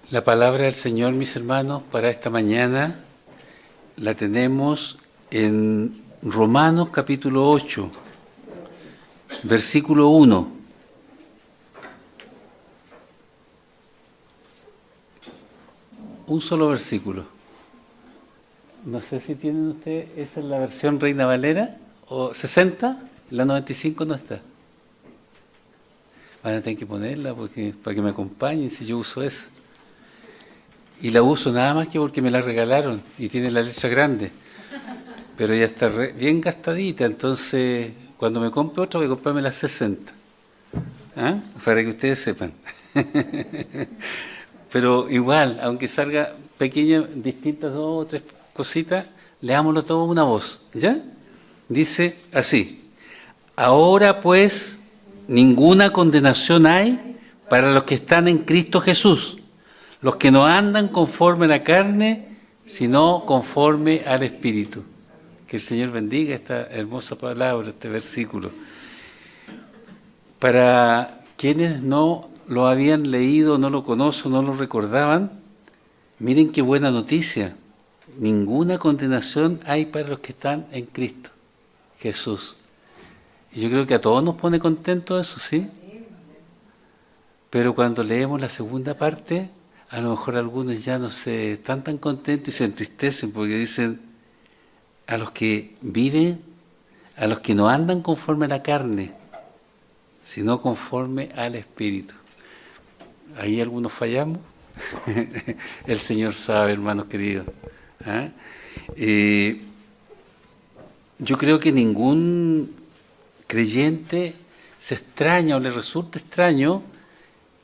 La palabra del Señor, mis hermanos, para esta mañana la tenemos en Romanos capítulo 8, versículo 1. Un solo versículo. No sé si tienen ustedes, esa es la versión Reina Valera, o 60, la 95 no está. Van a tener que ponerla para que me acompañen si yo uso esa. Y la uso nada más que porque me la regalaron y tiene la letra grande. Pero ya está bien gastadita, entonces cuando me compre otra voy a comprarme la 60. ¿Ah? Para que ustedes sepan. Pero igual, aunque salga pequeña, distintas dos o tres cositas, leámoslo todo una voz. ¿Ya? Dice así: ahora pues ninguna condenación hay para los que están en Cristo Jesús, los que no andan conforme a la carne, sino conforme al Espíritu. Que el Señor bendiga esta hermosa palabra, este versículo. Para quienes no lo habían leído, no lo conocen, no lo recordaban, miren qué buena noticia. Ninguna condenación hay para los que están en Cristo Jesús. Y yo creo que a todos nos pone contentos eso, ¿sí? Pero cuando leemos la segunda parte, a lo mejor algunos ya no se están tan contentos y se entristecen porque dicen: a los que viven, a los que no andan conforme a la carne, sino conforme al Espíritu. Ahí algunos fallamos. El Señor sabe, hermanos queridos. ¿Ah? Yo creo que ningún creyente se extraña o le resulta extraño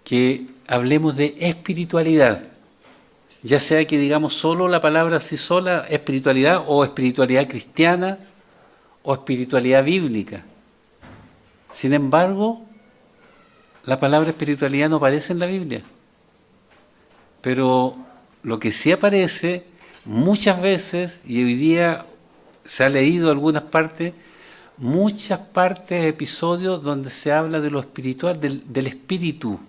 que hablemos de espiritualidad, ya sea que digamos solo la palabra así sola, espiritualidad, o espiritualidad cristiana, o espiritualidad bíblica. Sin embargo, la palabra espiritualidad no aparece en la Biblia, pero lo que sí aparece muchas veces, y hoy día se ha leído algunas partes, muchas partes, episodios donde se habla de lo espiritual, del espíritu,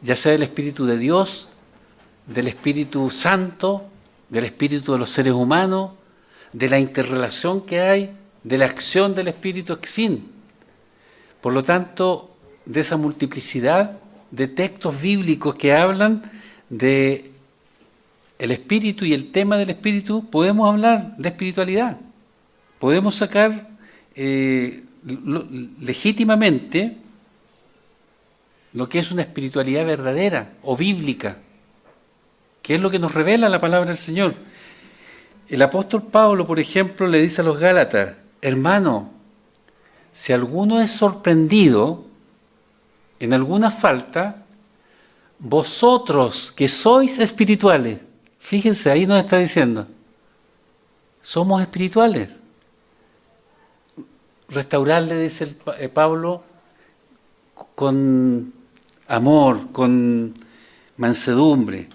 ya sea del Espíritu de Dios, del Espíritu Santo, del Espíritu de los seres humanos, de la interrelación que hay, de la acción del Espíritu, en fin. Por lo tanto, de esa multiplicidad de textos bíblicos que hablan de el Espíritu y el tema del Espíritu, podemos hablar de espiritualidad. Podemos sacar legítimamente lo que es una espiritualidad verdadera o bíblica, que es lo que nos revela la palabra del Señor. El apóstol Pablo, por ejemplo, le dice a los Gálatas: hermano, si alguno es sorprendido en alguna falta, vosotros que sois espirituales, fíjense, ahí nos está diciendo, somos espirituales. Restaurarle, dice Pablo, con amor, con mansedumbre.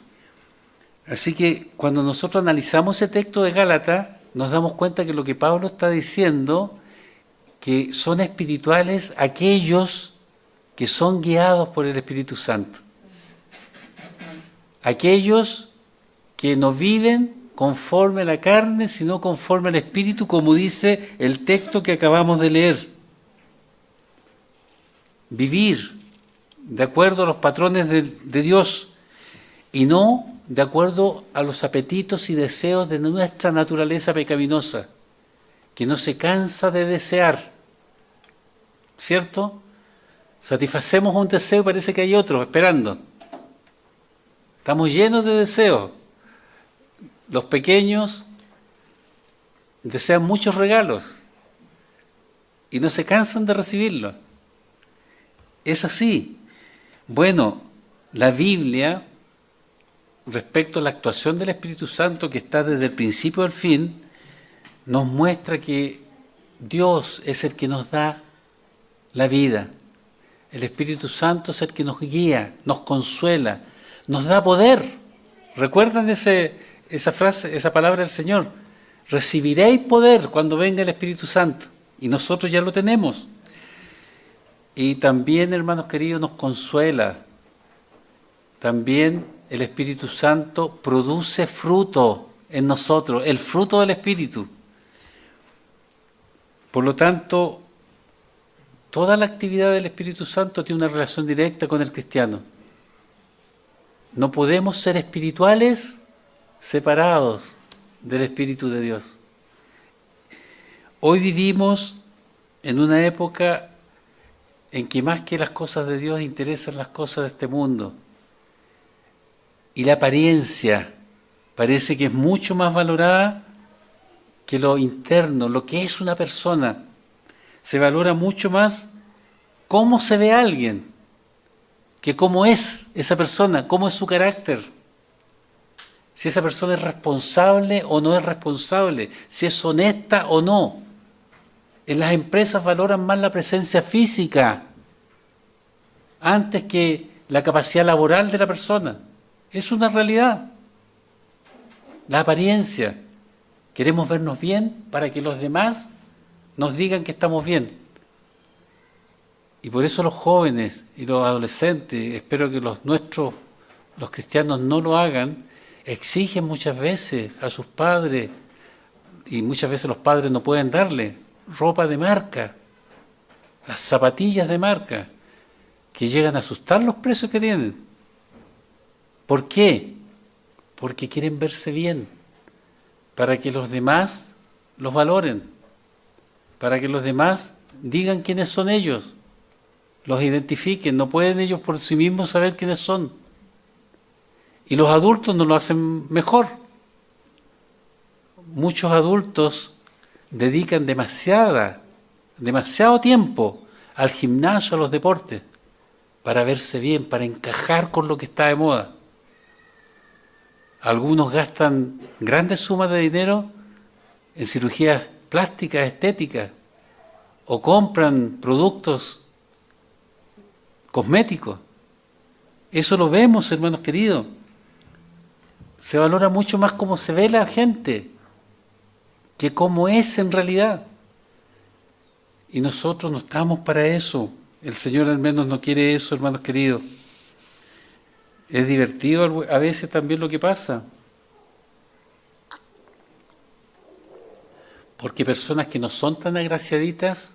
Así que cuando nosotros analizamos ese texto de Gálatas, nos damos cuenta que lo que Pablo está diciendo, que son espirituales aquellos que son guiados por el Espíritu Santo. Aquellos que no viven conforme a la carne, sino conforme al Espíritu, como dice el texto que acabamos de leer. Vivir de acuerdo a los patrones de Dios y no de acuerdo a los apetitos y deseos de nuestra naturaleza pecaminosa, que no se cansa de desear, ¿cierto? Satisfacemos un deseo y parece que hay otro esperando. Estamos llenos de deseos. Los pequeños desean muchos regalos y no se cansan de recibirlos. Es así. Bueno, la Biblia, respecto a la actuación del Espíritu Santo, que está desde el principio al fin, nos muestra que Dios es el que nos da la vida. El Espíritu Santo es el que nos guía, nos consuela, nos da poder. ¿Recuerdan esa frase, esa palabra del Señor? Recibiréis poder cuando venga el Espíritu Santo. Y nosotros ya lo tenemos. Y también, hermanos queridos, nos consuela. También el Espíritu Santo produce fruto en nosotros, el fruto del Espíritu. Por lo tanto, toda la actividad del Espíritu Santo tiene una relación directa con el cristiano. No podemos ser espirituales separados del Espíritu de Dios. Hoy vivimos en una época en que más que las cosas de Dios interesan las cosas de este mundo. Y la apariencia parece que es mucho más valorada que lo interno, lo que es una persona. Se valora mucho más cómo se ve alguien que cómo es esa persona, cómo es su carácter. Si esa persona es responsable o no es responsable, si es honesta o no. En las empresas valoran más la presencia física antes que la capacidad laboral de la persona. Es una realidad. La apariencia. Queremos vernos bien para que los demás nos digan que estamos bien. Y por eso los jóvenes y los adolescentes, espero que los cristianos no lo hagan, exigen muchas veces a sus padres, y muchas veces los padres no pueden darle ropa de marca, las zapatillas de marca, que llegan a asustar los precios que tienen. ¿Por qué? Porque quieren verse bien, para que los demás los valoren, para que los demás digan quiénes son ellos, los identifiquen. No pueden ellos por sí mismos saber quiénes son. Y los adultos no lo hacen mejor. Muchos adultos dedican demasiado tiempo al gimnasio, a los deportes, para verse bien, para encajar con lo que está de moda. Algunos gastan grandes sumas de dinero en cirugías plásticas, estéticas, o compran productos cosméticos. Eso lo vemos, hermanos queridos. Se valora mucho más cómo se ve la gente que cómo es en realidad. Y nosotros no estamos para eso. El Señor al menos no quiere eso, hermanos queridos. Es divertido a veces también lo que pasa. Porque personas que no son tan agraciaditas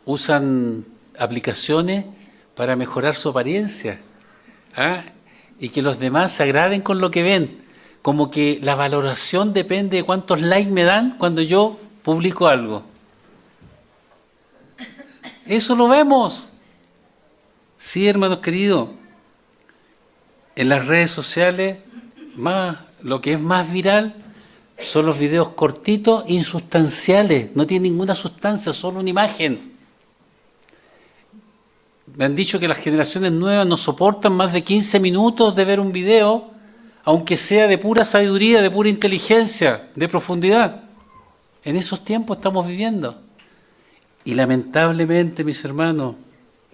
usan aplicaciones para mejorar su apariencia, y que los demás se agraden con lo que ven. Como que la valoración depende de cuántos likes me dan cuando yo publico algo. Eso lo vemos. Sí, hermanos queridos. En las redes sociales, lo que es más viral son los videos cortitos, insustanciales. No tienen ninguna sustancia, solo una imagen. Me han dicho que las generaciones nuevas no soportan más de 15 minutos de ver un video, aunque sea de pura sabiduría, de pura inteligencia, de profundidad. En esos tiempos estamos viviendo. Y lamentablemente, mis hermanos,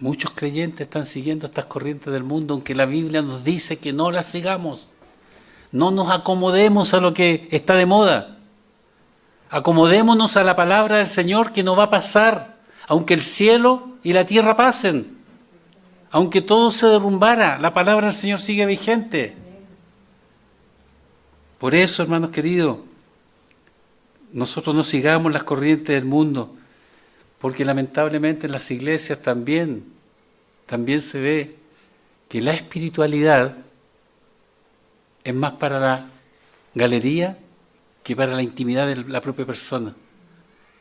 muchos creyentes están siguiendo estas corrientes del mundo, aunque la Biblia nos dice que no las sigamos. No nos acomodemos a lo que está de moda. Acomodémonos a la palabra del Señor, que no va a pasar, aunque el cielo y la tierra pasen. Aunque todo se derrumbara, la palabra del Señor sigue vigente. Por eso, hermanos queridos, nosotros no sigamos las corrientes del mundo, porque lamentablemente en las iglesias también se ve que la espiritualidad es más para la galería que para la intimidad de la propia persona.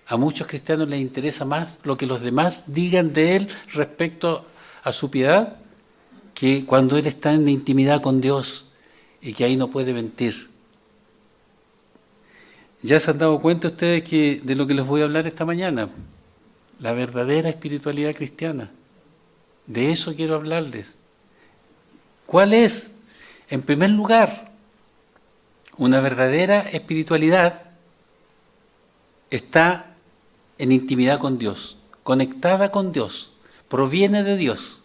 A muchos cristianos les interesa más lo que los demás digan de él respecto a su piedad, que cuando él está en la intimidad con Dios y que ahí no puede mentir. Ya se han dado cuenta ustedes de lo que les voy a hablar esta mañana, la verdadera espiritualidad cristiana. De eso quiero hablarles. ¿Cuál es? En primer lugar, una verdadera espiritualidad está en intimidad con Dios, conectada con Dios, proviene de Dios.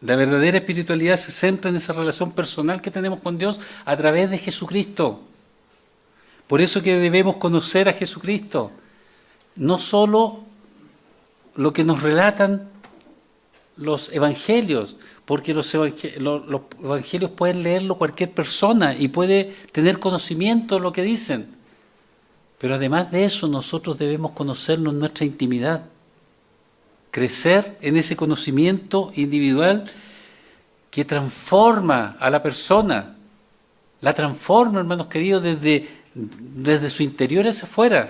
La verdadera espiritualidad se centra en esa relación personal que tenemos con Dios a través de Jesucristo. Por eso que debemos conocer a Jesucristo, no solo lo que nos relatan los evangelios, porque los evangelios pueden leerlo cualquier persona y puede tener conocimiento de lo que dicen. Pero además de eso, nosotros debemos conocernos en nuestra intimidad, crecer en ese conocimiento individual que transforma a la persona, la transforma, hermanos queridos, desde su interior hacia afuera.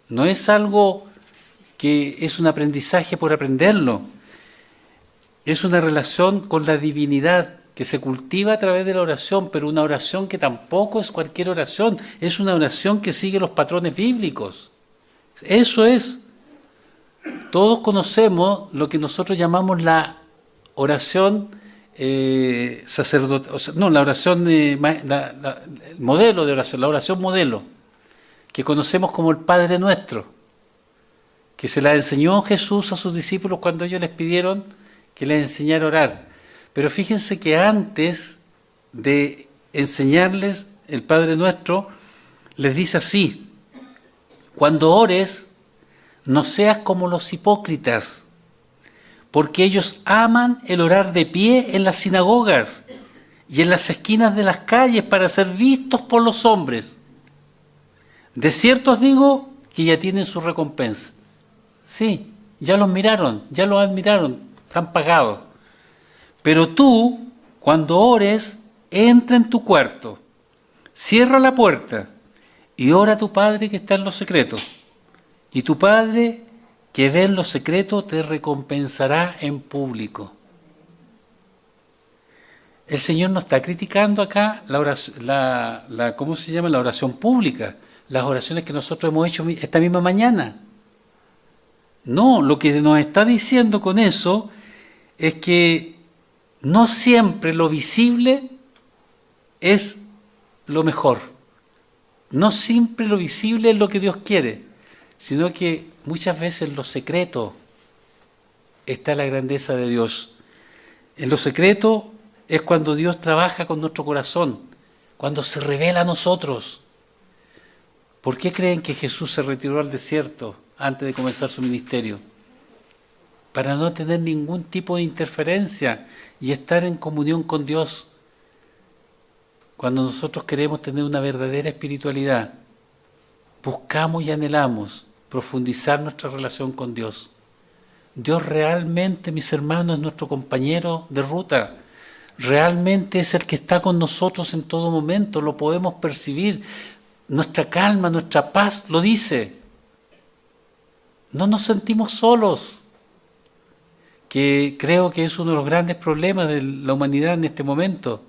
No es algo que es un aprendizaje por aprenderlo, es una relación con la divinidad que se cultiva a través de la oración, pero una oración que tampoco es cualquier oración, es una oración que sigue los patrones bíblicos. Eso es. Todos conocemos lo que nosotros llamamos la oración sacerdotal, no, la oración, el modelo de oración, la oración modelo, que conocemos como el Padre Nuestro, que se la enseñó Jesús a sus discípulos cuando ellos les pidieron que les enseñara a orar. Pero fíjense que antes de enseñarles el Padre Nuestro, les dice así: cuando ores, no seas como los hipócritas, porque ellos aman el orar de pie en las sinagogas y en las esquinas de las calles para ser vistos por los hombres. De cierto os digo que ya tienen su recompensa. Sí, ya los miraron, ya los admiraron, están pagados. Pero tú, cuando ores, entra en tu cuarto, cierra la puerta y ora a tu Padre que está en lo secreto. Y tu Padre que ve en lo secreto te recompensará en público. El Señor no está criticando acá la oración, ¿cómo se llama? La oración pública, las oraciones que nosotros hemos hecho esta misma mañana. No, lo que nos está diciendo con eso es que no siempre lo visible es lo mejor. No siempre lo visible es lo que Dios quiere, sino que muchas veces en lo secreto está la grandeza de Dios. En lo secreto es cuando Dios trabaja con nuestro corazón, cuando se revela a nosotros. ¿Por qué creen que Jesús se retiró al desierto antes de comenzar su ministerio? Para no tener ningún tipo de interferencia y estar en comunión con Dios. Cuando nosotros queremos tener una verdadera espiritualidad, buscamos y anhelamos profundizar nuestra relación con Dios. Dios realmente, mis hermanos, es nuestro compañero de ruta. Realmente es el que está con nosotros en todo momento, lo podemos percibir. Nuestra calma, nuestra paz lo dice. No nos sentimos solos, que creo que es uno de los grandes problemas de la humanidad en este momento.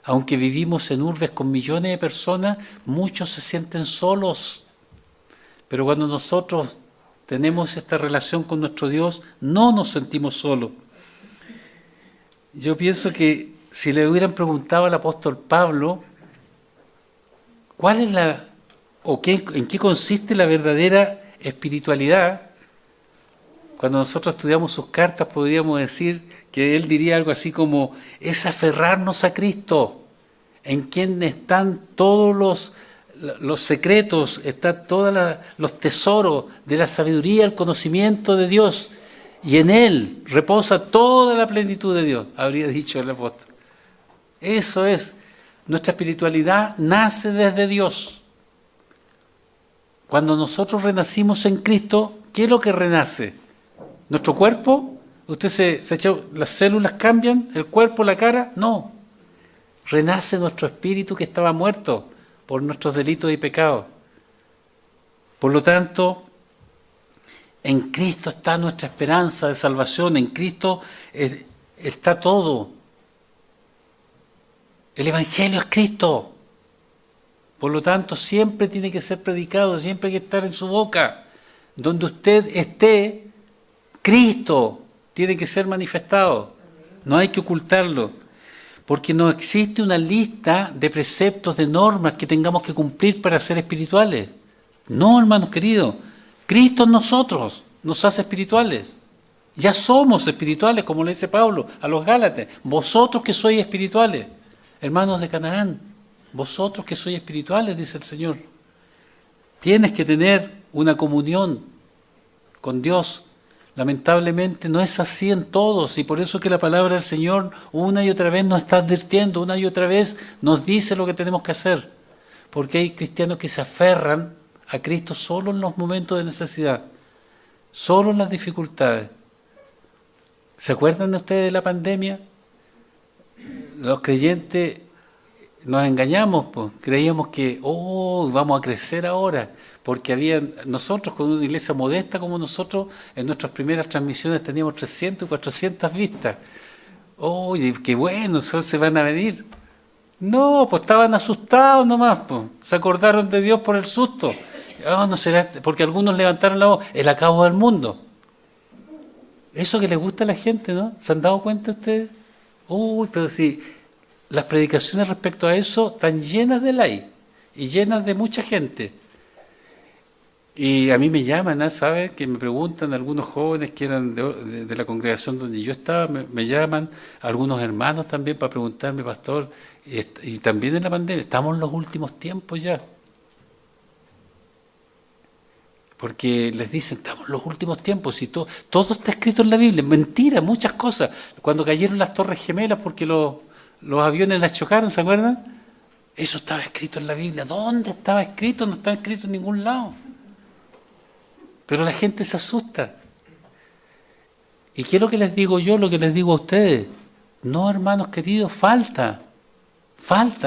Aunque vivimos en urbes con millones de personas, muchos se sienten solos. Pero cuando nosotros tenemos esta relación con nuestro Dios, no nos sentimos solos. Yo pienso que si le hubieran preguntado al apóstol Pablo, ¿cuál es en qué consiste la verdadera espiritualidad? Cuando nosotros estudiamos sus cartas podríamos decir que él diría algo así como: es aferrarnos a Cristo, en quien están todos los secretos, están todos los tesoros de la sabiduría, el conocimiento de Dios, y en Él reposa toda la plenitud de Dios, habría dicho el apóstol. Eso es, nuestra espiritualidad nace desde Dios. Cuando nosotros renacimos en Cristo, ¿qué es lo que renace? ¿Nuestro cuerpo? ¿Usted se echó, las células cambian? ¿El cuerpo, la cara? No. Renace nuestro espíritu que estaba muerto por nuestros delitos y pecados. Por lo tanto, en Cristo está nuestra esperanza de salvación, en Cristo está todo. El Evangelio es Cristo. Por lo tanto, siempre tiene que ser predicado, siempre hay que estar en su boca. Donde usted esté, Cristo tiene que ser manifestado. No hay que ocultarlo. Porque no existe una lista de preceptos, de normas que tengamos que cumplir para ser espirituales. No, hermanos queridos. Cristo en nosotros nos hace espirituales. Ya somos espirituales, como le dice Pablo a los Gálatas. Vosotros que sois espirituales, hermanos de Canaán, vosotros que sois espirituales, dice el Señor. Tienes que tener una comunión con Dios, Lamentablemente no es así en todos, y por eso que la palabra del Señor una y otra vez nos está advirtiendo, una y otra vez nos dice lo que tenemos que hacer. Porque hay cristianos que se aferran a Cristo solo en los momentos de necesidad, solo en las dificultades. ¿Se acuerdan de ustedes de la pandemia? Los creyentes nos engañamos, pues. Creíamos que, vamos a crecer ahora, porque nosotros con una iglesia modesta como nosotros, en nuestras primeras transmisiones teníamos 300 y 400 vistas. Oye, qué bueno, se van a venir. No, pues estaban asustados nomás, pues. Se acordaron de Dios por el susto. No será, porque algunos levantaron la voz, el acabo del mundo. Eso que le gusta a la gente, ¿no? ¿Se han dado cuenta ustedes? Pero sí, las predicaciones respecto a eso están llenas de like y llenas de mucha gente. Y a mí me llaman, ¿sabes? Que me preguntan algunos jóvenes que eran de la congregación donde yo estaba, me llaman, algunos hermanos también para preguntarme, pastor, y también en la pandemia, estamos en los últimos tiempos ya. Porque les dicen, estamos en los últimos tiempos, y todo está escrito en la Biblia, mentira, muchas cosas. Cuando cayeron las Torres Gemelas porque los aviones las chocaron, ¿se acuerdan? Eso estaba escrito en la Biblia. ¿Dónde estaba escrito? No está escrito en ningún lado. Pero la gente se asusta. ¿Y qué es lo que les digo yo, lo que les digo a ustedes? No, hermanos queridos, falta,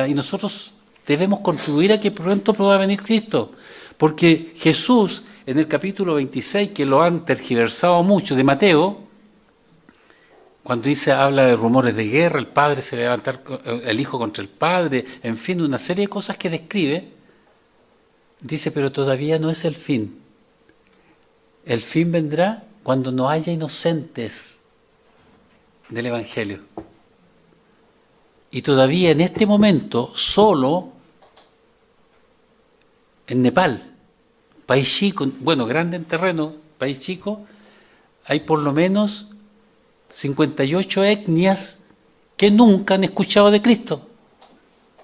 y nosotros debemos contribuir a que pronto pueda venir Cristo. Porque Jesús, en el capítulo 26, que lo han tergiversado mucho, de Mateo, cuando habla de rumores de guerra, el padre se va a levantar, el hijo contra el padre, en fin, una serie de cosas que describe, dice, pero todavía no es el fin. El fin vendrá cuando no haya inocentes del Evangelio. Y todavía en este momento, solo en Nepal, país chico, bueno, grande en terreno, país chico, hay por lo menos 58 etnias que nunca han escuchado de Cristo,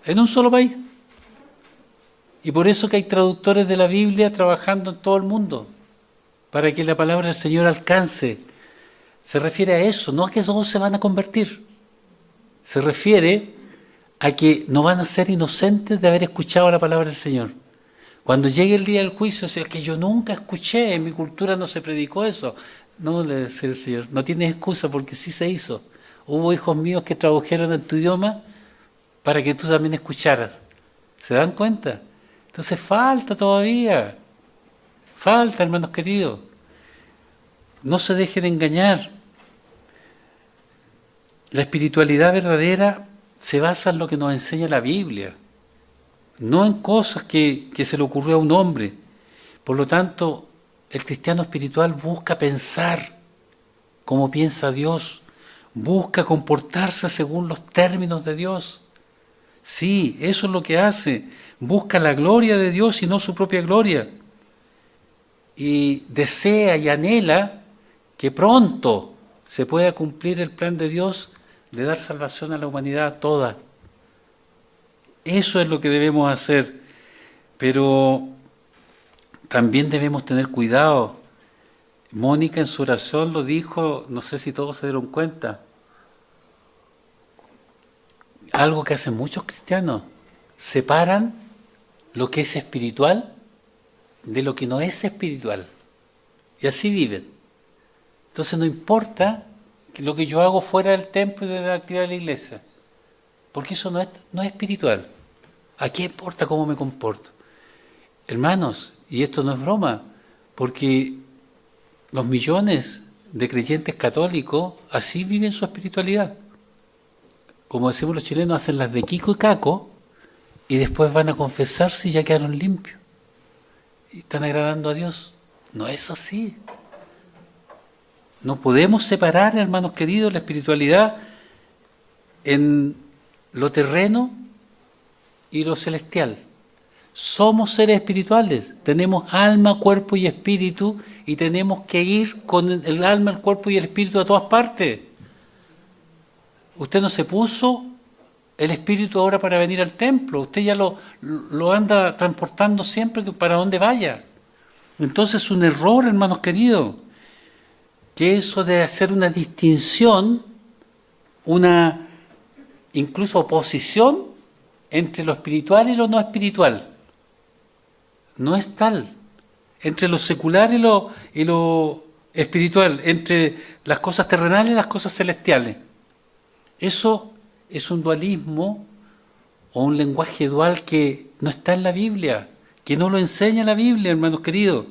en un solo país. Y por eso que hay traductores de la Biblia trabajando en todo el mundo, para que la palabra del Señor alcance. Se refiere a eso, no a que todos se van a convertir. Se refiere a que no van a ser inocentes de haber escuchado la palabra del Señor. Cuando llegue el día del juicio, es que yo nunca escuché, en mi cultura no se predicó eso. No, le decía el Señor, no tienes excusa porque sí se hizo. Hubo hijos míos que tradujeron en tu idioma para que tú también escucharas. ¿Se dan cuenta? Entonces falta todavía. Falta, hermanos queridos. No se dejen engañar. La espiritualidad verdadera se basa en lo que nos enseña la Biblia, no en cosas que se le ocurrió a un hombre. Por lo tanto, el cristiano espiritual busca pensar como piensa Dios, busca comportarse según los términos de Dios. Sí, eso es lo que hace. Busca la gloria de Dios y no su propia gloria. Y desea y anhela que pronto se pueda cumplir el plan de Dios de dar salvación a la humanidad toda. Eso es lo que debemos hacer, pero también debemos tener cuidado. Mónica en su oración lo dijo, no sé si todos se dieron cuenta, algo que hacen muchos cristianos, separan lo que es espiritual de lo que no es espiritual, y así viven. Entonces no importa lo que yo hago fuera del templo y de la actividad de la iglesia, porque eso no es espiritual. ¿A qué importa cómo me comporto? Hermanos, y esto no es broma, porque los millones de creyentes católicos así viven su espiritualidad. Como decimos los chilenos, hacen las de Kiko y Caco y después van a confesarse y ya quedaron limpios. Y están agradando a Dios. No es así. No podemos separar, hermanos queridos, la espiritualidad en lo terreno y lo celestial. Somos seres espirituales, tenemos alma, cuerpo y espíritu, y tenemos que ir con el alma, el cuerpo y el espíritu a todas partes. Usted no se puso el espíritu ahora para venir al templo, usted ya lo anda transportando siempre para donde vaya. Entonces es un error, hermanos queridos. que eso de hacer una distinción, una incluso oposición entre lo espiritual y lo no espiritual. No es tal. Entre lo secular y lo espiritual, entre las cosas terrenales y las cosas celestiales. Eso es un dualismo o un lenguaje dual que no está en la Biblia, que no lo enseña la Biblia, hermanos queridos.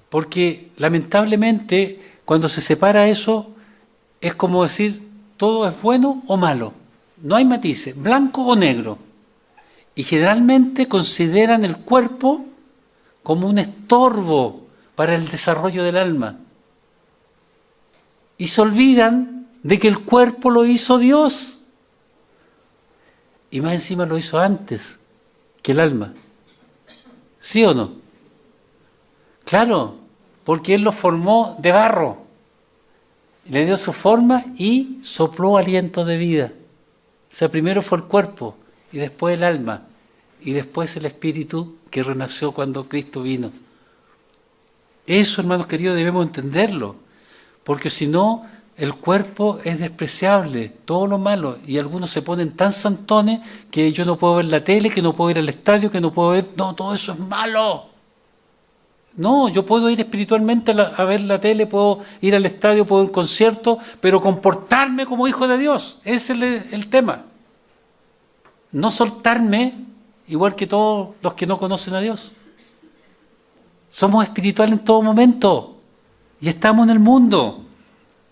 Porque lamentablemente cuando se separa eso es como decir todo es bueno o malo. No hay matices, blanco o negro. Y generalmente consideran el cuerpo como un estorbo para el desarrollo del alma. Y se olvidan de que el cuerpo lo hizo Dios. Y más encima lo hizo antes que el alma. ¿Sí o no? Claro, porque Él lo formó de barro. Le dio su forma y sopló aliento de vida. O sea, primero fue el cuerpo y después el alma y después el espíritu que renació cuando Cristo vino. Eso, hermanos queridos, debemos entenderlo, porque si no, el cuerpo es despreciable, todo lo malo, y algunos se ponen tan santones que yo no puedo ver la tele, que no puedo ir al estadio, que no puedo ver... No, todo eso es malo. No, yo puedo ir espiritualmente a ver la tele, puedo ir al estadio, puedo ir a un concierto, pero comportarme como hijo de Dios, ese es el tema. No soltarme igual que todos los que no conocen a Dios. Somos espirituales en todo momento y estamos en el mundo,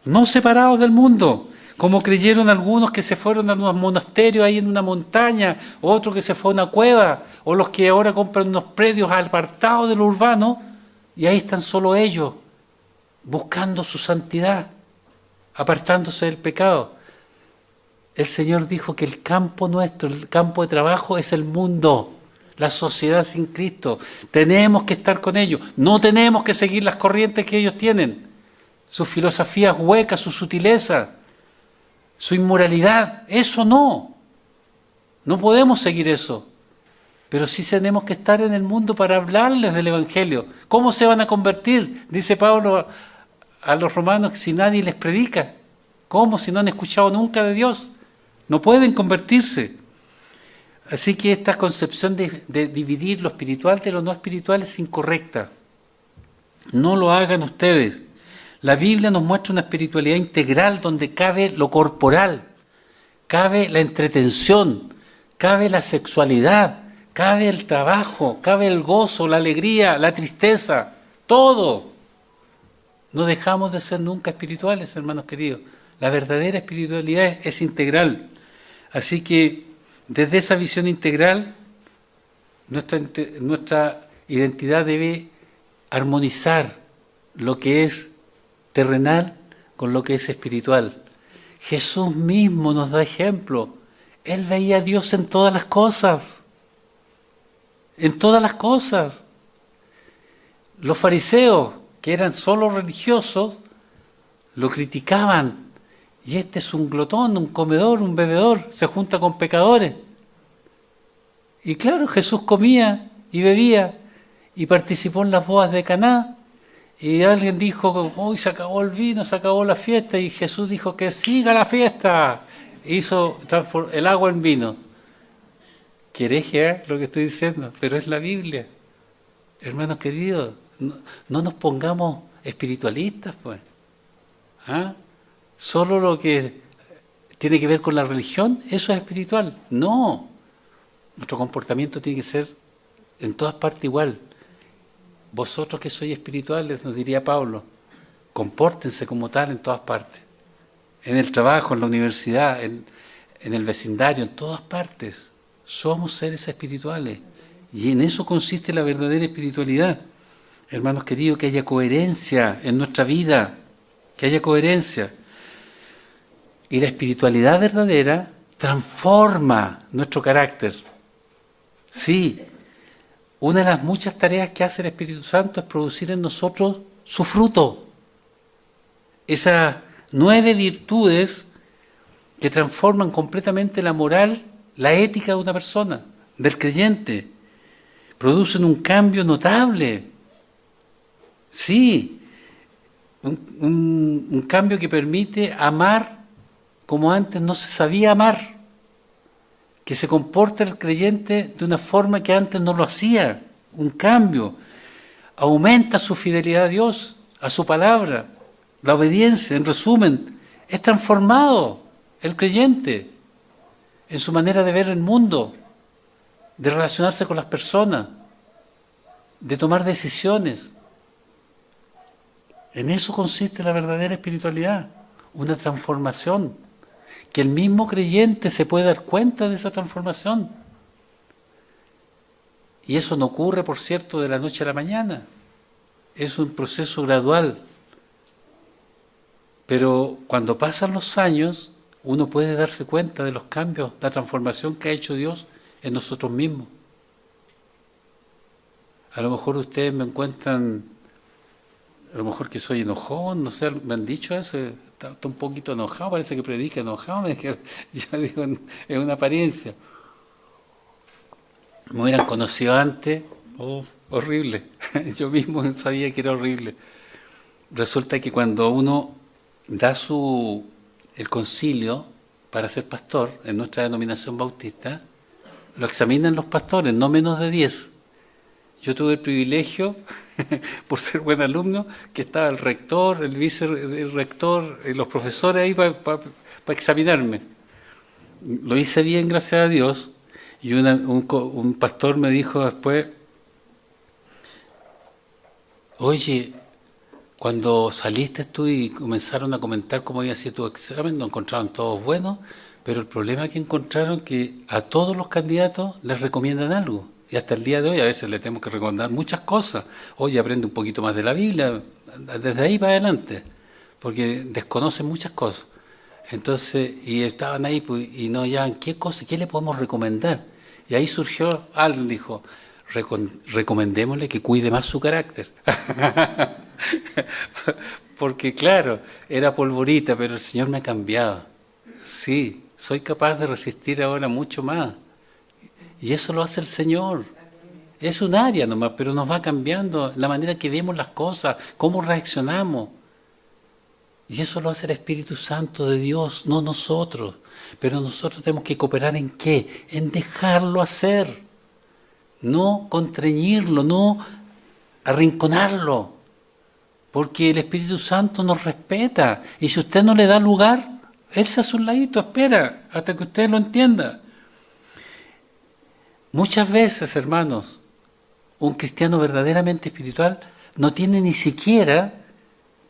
no separados del mundo, como creyeron algunos que se fueron a unos monasterios ahí en una montaña, otros que se fueron a una cueva, o los que ahora compran unos predios apartados de lo urbano, y ahí están solo ellos, buscando su santidad, apartándose del pecado. El Señor dijo que el campo nuestro, el campo de trabajo es el mundo, la sociedad sin Cristo. Tenemos que estar con ellos, no tenemos que seguir las corrientes que ellos tienen, sus filosofías huecas, su sutileza, su inmoralidad. Eso no podemos seguir eso. Pero sí tenemos que estar en el mundo para hablarles del Evangelio. ¿Cómo se van a convertir? Dice Pablo a los romanos, si nadie les predica. ¿Cómo? Si no han escuchado nunca de Dios. No pueden convertirse. Así que esta concepción de dividir lo espiritual de lo no espiritual es incorrecta. No lo hagan ustedes. La Biblia nos muestra una espiritualidad integral donde cabe lo corporal, cabe la entretención, cabe la sexualidad, cabe el trabajo, cabe el gozo, la alegría, la tristeza, todo. No dejamos de ser nunca espirituales, hermanos queridos. La verdadera espiritualidad es integral. Así que desde esa visión integral, nuestra identidad debe armonizar lo que es terrenal con lo que es espiritual. Jesús mismo nos da ejemplo. Él veía a Dios en todas las cosas. En todas las cosas. Los fariseos, que eran solo religiosos, lo criticaban. Y este es un glotón, un comedor, un bebedor, se junta con pecadores. Y claro, Jesús comía y bebía y participó en las bodas de Caná. Y alguien dijo, hoy se acabó el vino, se acabó la fiesta. Y Jesús dijo que siga la fiesta. Hizo el agua en vino. Qué hereje lo que estoy diciendo, pero es la Biblia. Hermanos queridos, no nos pongamos espiritualistas, pues. ¿Ah? Solo lo que tiene que ver con la religión, eso es espiritual. No. Nuestro comportamiento tiene que ser en todas partes igual. Vosotros que sois espirituales, nos diría Pablo, compórtense como tal en todas partes. En el trabajo, en la universidad, en el vecindario, en todas partes. Somos seres espirituales. Y en eso consiste la verdadera espiritualidad. Hermanos queridos, que haya coherencia en nuestra vida. Que haya coherencia. Y la espiritualidad verdadera transforma nuestro carácter. Sí. Una de las muchas tareas que hace el Espíritu Santo es producir en nosotros su fruto. Esas 9 virtudes que transforman completamente la moral, la ética de una persona, del creyente. Producen un cambio notable. Sí. un cambio que permite amar como antes no se sabía amar, que se comporta el creyente de una forma que antes no lo hacía, un cambio, aumenta su fidelidad a Dios, a su palabra, la obediencia, en resumen, es transformado el creyente en su manera de ver el mundo, de relacionarse con las personas, de tomar decisiones. En eso consiste la verdadera espiritualidad, una transformación, que el mismo creyente se puede dar cuenta de esa transformación. Y eso no ocurre, por cierto, de la noche a la mañana, es un proceso gradual. Pero cuando pasan los años, uno puede darse cuenta de los cambios, la transformación que ha hecho Dios en nosotros mismos. A lo mejor ustedes me encuentran, a lo mejor que soy enojón, no sé, me han dicho eso, está un poquito enojado, parece que predica enojado, yo digo, es una apariencia. Me hubieran conocido antes, horrible, yo mismo sabía que era horrible. Resulta que cuando uno da el concilio para ser pastor en nuestra denominación bautista, lo examinan los pastores, no menos de 10. Yo tuve el privilegio, por ser buen alumno, que estaba el rector, el vicerrector, los profesores ahí para examinarme. Lo hice bien, gracias a Dios, y un pastor me dijo después, oye, cuando saliste tú y comenzaron a comentar cómo había sido tu examen, lo encontraron todos buenos, pero el problema que encontraron que a todos los candidatos les recomiendan algo. Y hasta el día de hoy a veces le tenemos que recomendar muchas cosas. Oye, aprende un poquito más de la Biblia, desde ahí para adelante, porque desconocen muchas cosas. Entonces, y estaban ahí, pues, y no hallaban qué cosa, qué le podemos recomendar. Y ahí surgió, alguien dijo, recomendémosle que cuide más su carácter. Porque claro, era polvorita, pero el Señor me ha cambiado. Sí, soy capaz de resistir ahora mucho más. Y eso lo hace el Señor. Es un área nomás, pero nos va cambiando la manera que vemos las cosas, cómo reaccionamos. Y eso lo hace el Espíritu Santo de Dios, no nosotros. Pero nosotros tenemos que cooperar ¿en qué? En dejarlo hacer. No contrañirlo, no arrinconarlo. Porque el Espíritu Santo nos respeta. Y si usted no le da lugar, Él se hace un ladito, espera hasta que usted lo entienda. Muchas veces, hermanos, un cristiano verdaderamente espiritual no tiene ni siquiera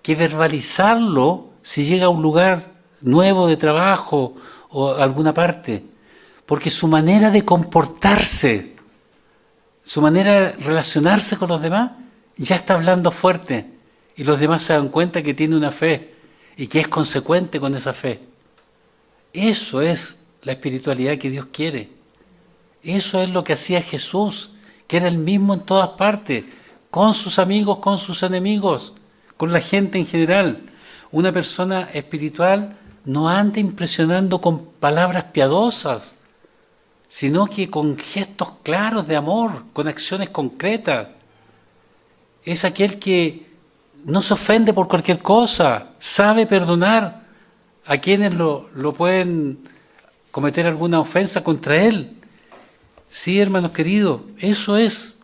que verbalizarlo si llega a un lugar nuevo de trabajo o a alguna parte, porque su manera de comportarse, su manera de relacionarse con los demás, ya está hablando fuerte y los demás se dan cuenta que tiene una fe y que es consecuente con esa fe. Eso es la espiritualidad que Dios quiere. Eso es lo que hacía Jesús, que era el mismo en todas partes, con sus amigos, con sus enemigos, con la gente en general. Una persona espiritual no anda impresionando con palabras piadosas, sino que con gestos claros de amor, con acciones concretas. Es aquel que no se ofende por cualquier cosa, sabe perdonar a quienes lo pueden cometer alguna ofensa contra él. Sí, hermanos queridos, eso es.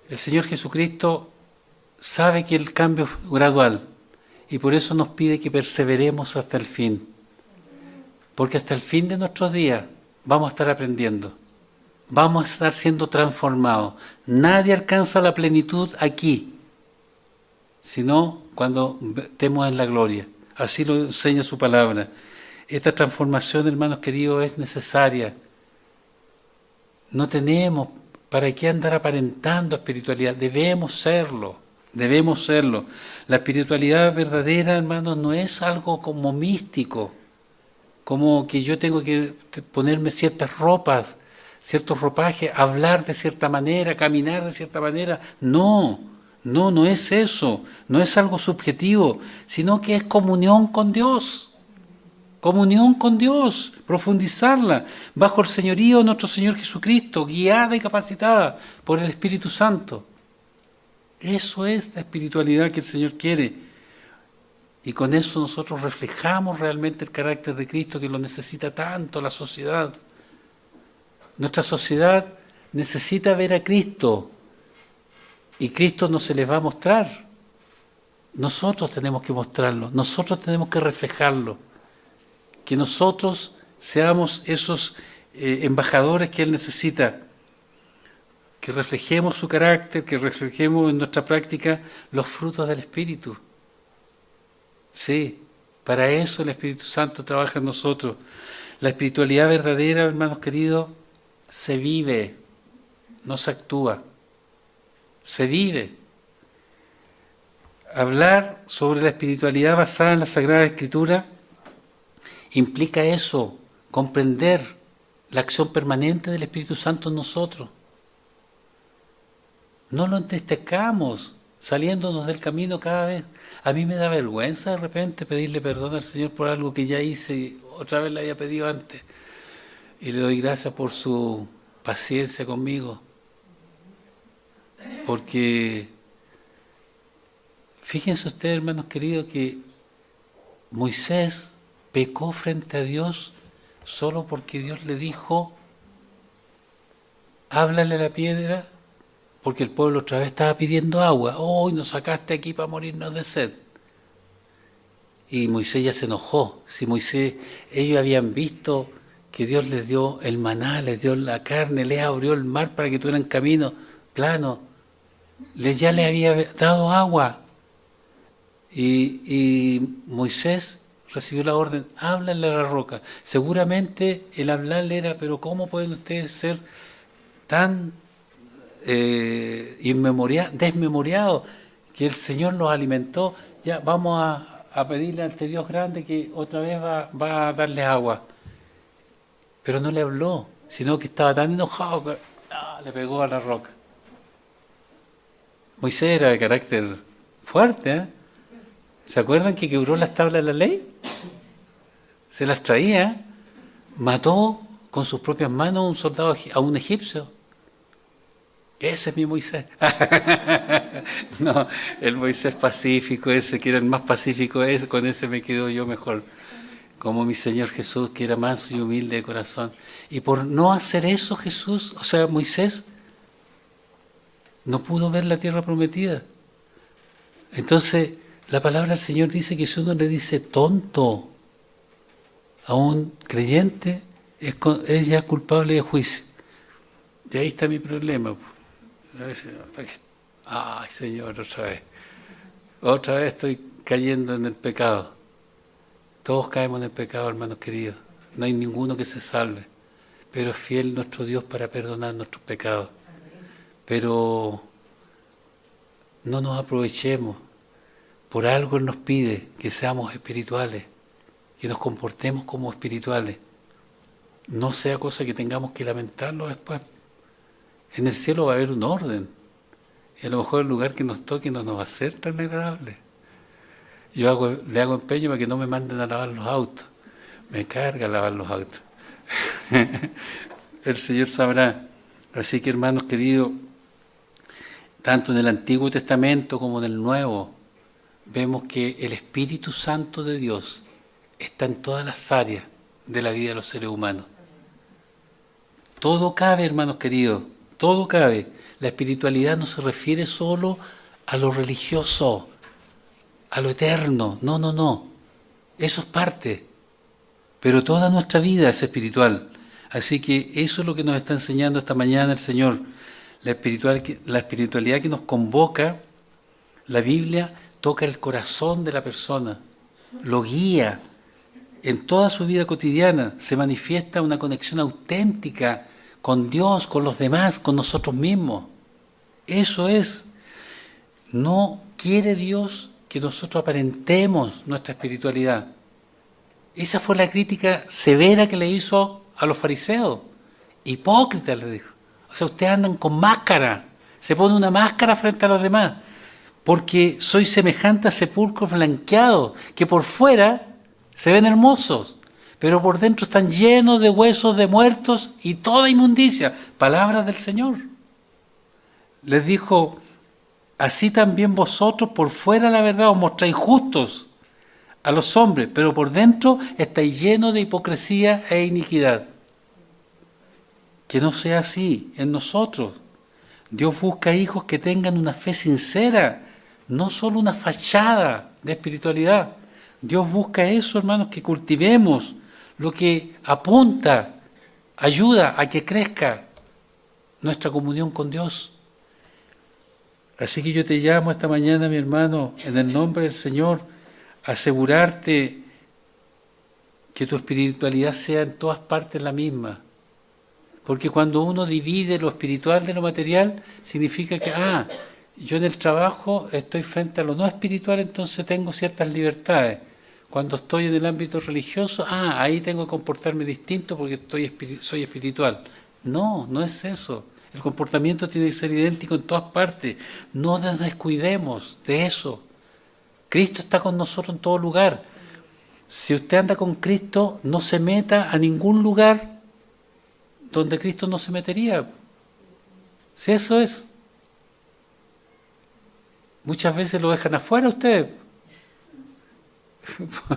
El Señor Jesucristo sabe que el cambio es gradual y por eso nos pide que perseveremos hasta el fin. Porque hasta el fin de nuestros días vamos a estar aprendiendo, vamos a estar siendo transformados. Nadie alcanza la plenitud aquí, sino cuando estemos en la gloria. Así lo enseña su palabra. Esta transformación, hermanos queridos, es necesaria. No tenemos para qué andar aparentando espiritualidad, debemos serlo, debemos serlo. La espiritualidad verdadera, hermanos, no es algo como místico, como que yo tengo que ponerme ciertas ropas, ciertos ropajes, hablar de cierta manera, caminar de cierta manera. No es eso, no es algo subjetivo, sino que es comunión con Dios. Comunión con Dios, profundizarla, bajo el señorío de nuestro Señor Jesucristo, guiada y capacitada por el Espíritu Santo. Eso es la espiritualidad que el Señor quiere. Y con eso nosotros reflejamos realmente el carácter de Cristo, que lo necesita tanto la sociedad. Nuestra sociedad necesita ver a Cristo y Cristo no se les va a mostrar. Nosotros tenemos que mostrarlo, nosotros tenemos que reflejarlo. Que nosotros seamos esos embajadores que Él necesita. Que reflejemos su carácter, que reflejemos en nuestra práctica los frutos del Espíritu. Sí, para eso el Espíritu Santo trabaja en nosotros. La espiritualidad verdadera, hermanos queridos, se vive, no se actúa, se vive. Hablar sobre la espiritualidad basada en la Sagrada Escritura implica eso, comprender la acción permanente del Espíritu Santo en nosotros. No lo entristezcamos saliéndonos del camino cada vez. A mí me da vergüenza de repente pedirle perdón al Señor por algo que ya hice y otra vez le había pedido antes. Y le doy gracias por su paciencia conmigo. Porque fíjense ustedes, hermanos queridos, que Moisés pecó frente a Dios solo porque Dios le dijo, háblale a la piedra, porque el pueblo otra vez estaba pidiendo agua. ¡Oh, nos sacaste aquí para morirnos de sed! Y Moisés ya se enojó. Si Moisés, ellos habían visto que Dios les dio el maná, les dio la carne, les abrió el mar para que tuvieran camino plano. Ya les había dado agua. Y Moisés recibió la orden, háblale a la roca. Seguramente el hablarle era, pero ¿cómo pueden ustedes ser tan desmemoriados que el Señor los alimentó? Ya vamos a pedirle ante Dios grande que otra vez va a darles agua. Pero no le habló, sino que estaba tan enojado que le pegó a la roca. Moisés era de carácter fuerte, ¿eh? ¿Se acuerdan que quebró las tablas de la ley? Se las traía, mató con sus propias manos a un soldado, a un egipcio. Ese es mi Moisés. No, el Moisés pacífico, ese que era el más pacífico, ese, con ese me quedo yo mejor. Como mi Señor Jesús, que era manso y humilde de corazón. Y por no hacer eso Jesús, o sea, Moisés, no pudo ver la tierra prometida. Entonces, la palabra del Señor dice que si uno le dice tonto a un creyente, es ya culpable de juicio. Y ahí está mi problema. A veces, ay, Señor, otra vez estoy cayendo en el pecado. Todos caemos en el pecado, hermanos queridos. No hay ninguno que se salve. Pero es fiel nuestro Dios para perdonar nuestros pecados. Pero no nos aprovechemos. Por algo Él nos pide que seamos espirituales, que nos comportemos como espirituales. No sea cosa que tengamos que lamentarlo después. En el cielo va a haber un orden. Y a lo mejor el lugar que nos toque no nos va a ser tan agradable. Yo le hago empeño para que no me manden a lavar los autos. Me carga lavar los autos. El Señor sabrá. Así que, hermanos queridos, tanto en el Antiguo Testamento como en el Nuevo, vemos que el Espíritu Santo de Dios está en todas las áreas de la vida de los seres humanos. Todo cabe, hermanos queridos, todo cabe. La espiritualidad no se refiere solo a lo religioso, a lo eterno. No, no, no. Eso es parte. Pero toda nuestra vida es espiritual. Así que eso es lo que nos está enseñando esta mañana el Señor. La espiritualidad que nos convoca, la Biblia toca el corazón de la persona, lo guía en toda su vida cotidiana, se manifiesta una conexión auténtica con Dios, con los demás, con nosotros mismos. Eso es. No quiere Dios que nosotros aparentemos nuestra espiritualidad. Esa fue la crítica severa que le hizo a los fariseos. Hipócritas, le dijo. O sea, ustedes andan con máscara, se pone una máscara frente a los demás. Porque soy semejante a sepulcros blanqueados, que por fuera se ven hermosos, pero por dentro están llenos de huesos de muertos y toda inmundicia. Palabras del Señor. Les dijo, así también vosotros por fuera la verdad os mostráis justos a los hombres, pero por dentro estáis llenos de hipocresía e iniquidad. Que no sea así en nosotros. Dios busca hijos que tengan una fe sincera, no solo una fachada de espiritualidad. Dios busca eso, hermanos, que cultivemos lo que apunta, ayuda a que crezca nuestra comunión con Dios. Así que yo te llamo esta mañana, mi hermano, en el nombre del Señor, a asegurarte que tu espiritualidad sea en todas partes la misma. Porque cuando uno divide lo espiritual de lo material, significa que, yo en el trabajo estoy frente a lo no espiritual, entonces tengo ciertas libertades. Cuando estoy en el ámbito religioso, ahí tengo que comportarme distinto porque soy espiritual. No, no es eso. El comportamiento tiene que ser idéntico en todas partes. No nos descuidemos de eso. Cristo está con nosotros en todo lugar. Si usted anda con Cristo, no se meta a ningún lugar donde Cristo no se metería. Si eso es. Muchas veces lo dejan afuera ustedes.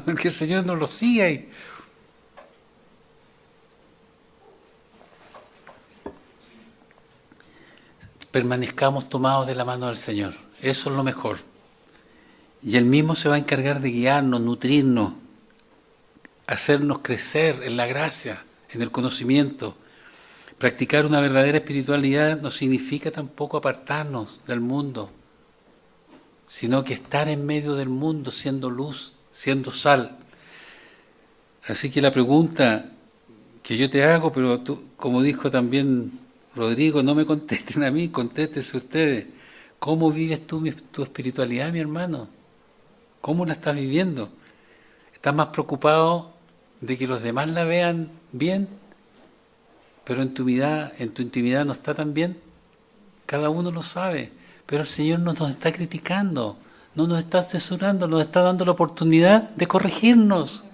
Porque el Señor no lo sigue ahí. Permanezcamos tomados de la mano del Señor. Eso es lo mejor. Y Él mismo se va a encargar de guiarnos, nutrirnos, hacernos crecer en la gracia, en el conocimiento. Practicar una verdadera espiritualidad no significa tampoco apartarnos del mundo, sino que estar en medio del mundo siendo luz, siendo sal. Así que la pregunta que yo te hago, pero tú, como dijo también Rodrigo, no me contesten a mí, contéstense ustedes. ¿Cómo vives tú tu espiritualidad, mi hermano? ¿Cómo la estás viviendo? ¿Estás más preocupado de que los demás la vean bien, pero en tu intimidad no está tan bien? Cada uno lo sabe, pero el Señor no nos está criticando, no nos está censurando, nos está dando la oportunidad de corregirnos.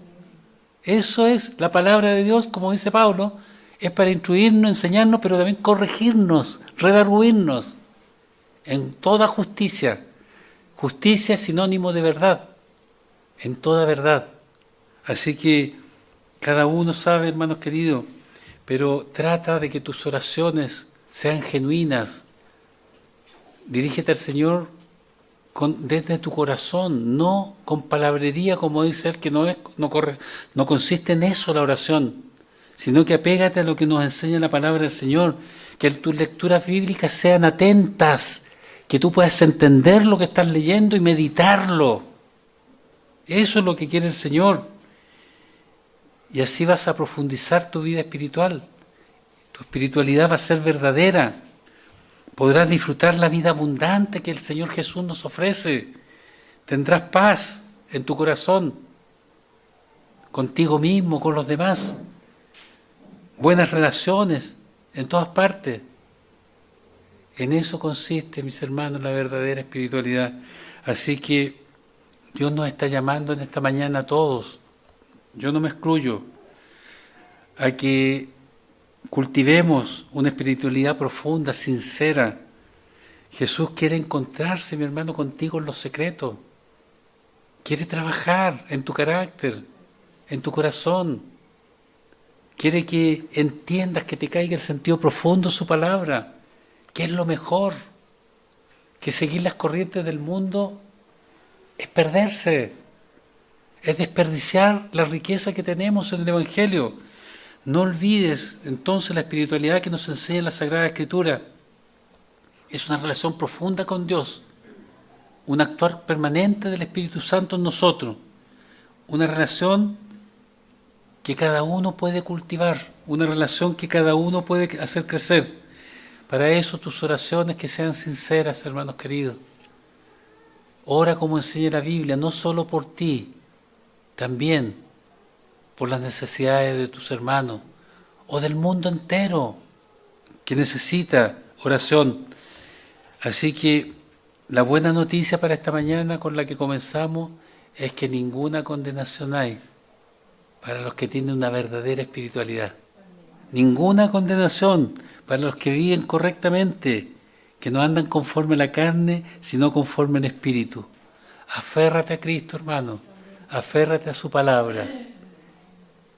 Eso es la palabra de Dios, como dice Pablo, es para instruirnos, enseñarnos, pero también corregirnos, redarguirnos en toda justicia. Justicia es sinónimo de verdad, en toda verdad. Así que cada uno sabe, hermanos queridos, pero trata de que tus oraciones sean genuinas. Dirígete al Señor desde tu corazón, no con palabrería, como dice Él, que no consiste en eso la oración, sino que apégate a lo que nos enseña la palabra del Señor, que tus lecturas bíblicas sean atentas, que tú puedas entender lo que estás leyendo y meditarlo. Eso es lo que quiere el Señor. Y así vas a profundizar tu vida espiritual. Tu espiritualidad va a ser verdadera. Podrás disfrutar la vida abundante que el Señor Jesús nos ofrece. Tendrás paz en tu corazón, contigo mismo, con los demás. Buenas relaciones en todas partes. En eso consiste, mis hermanos, la verdadera espiritualidad. Así que Dios nos está llamando en esta mañana a todos, yo no me excluyo, a que cultivemos una espiritualidad profunda, sincera. Jesús quiere encontrarse, mi hermano, contigo en los secretos. Quiere trabajar en tu carácter, en tu corazón. Quiere que entiendas, que te caiga el sentido profundo de su palabra, que es lo mejor, que seguir las corrientes del mundo es perderse, es desperdiciar la riqueza que tenemos en el Evangelio. No olvides entonces la espiritualidad que nos enseña la Sagrada Escritura. Es una relación profunda con Dios, un actuar permanente del Espíritu Santo en nosotros, una relación que cada uno puede cultivar, una relación que cada uno puede hacer crecer. Para eso tus oraciones que sean sinceras, hermanos queridos. Ora como enseña la Biblia, no solo por ti, también por las necesidades de tus hermanos o del mundo entero que necesita oración. Así que la buena noticia para esta mañana con la que comenzamos es que ninguna condenación hay para los que tienen una verdadera espiritualidad. Ninguna condenación para los que viven correctamente, que no andan conforme a la carne, sino conforme en espíritu. Aférrate a Cristo, hermano. Aférrate a su palabra.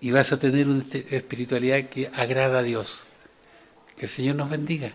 Y vas a tener una espiritualidad que agrada a Dios. Que el Señor nos bendiga.